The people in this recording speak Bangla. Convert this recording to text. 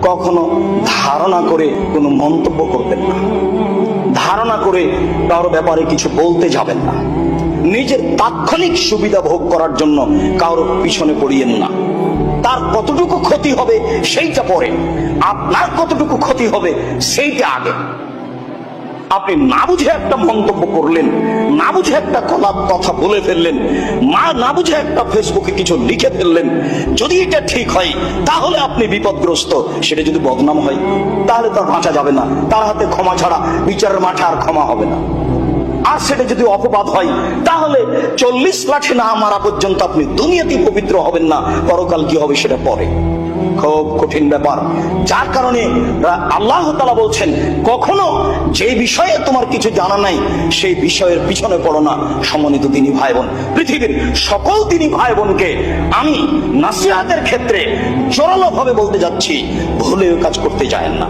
কখনো ধারণা করে কোনো মন্তব্য করবেন না, ধারণা করে কারো ব্যাপারে কিছু বলতে যাবেন না, নিজের তাৎক্ষণিক সুবিধা ভোগ করার জন্য কারো পিছনে পড়িয়েন না। তার কতটুকু ক্ষতি হবে সেইটা পরে, আপনার কতটুকু ক্ষতি হবে সেইটা আগে। আপনি না বুঝে একটা মন্তব্য করলেন, না বুঝে একটা কথা বলে ফেললেন, না বুঝে একটা ফেসবুকে কিছু লিখে ফেললেন, যদি এটা ঠিক হয় তাহলে আপনি বিপদগ্রস্ত। সেটা যদি বদনাম হয় তাহলে তার বাঁচা যাবে না, তার হাতে ক্ষমা ছাড়া বিচারের মাঠে আর ক্ষমা হবে না। আর সেটা যদি অপবাদ হয় তাহলে 40 লাঠি না মারা পর্যন্ত আপনি দুনিয়াতেই পবিত্র হবেন না, পরকাল কি হবে সেটা পরে। খুব কঠিন ব্যাপার, যার কারণে আল্লাহ তাআলা বলছেন কখনো যে বিষয়ে তোমার কিছু জানা নাই সেই বিষয়ের পিছনে পড়ো না। সম্মানিত দিনী ভাই বোন, পৃথিবীর সকল দিনী ভাই বোনকে আমি নাসিহাতের ক্ষেত্রে জোরালো ভাবে বলতে যাচ্ছি, ভুলেও কাজ করতে যায়েন না।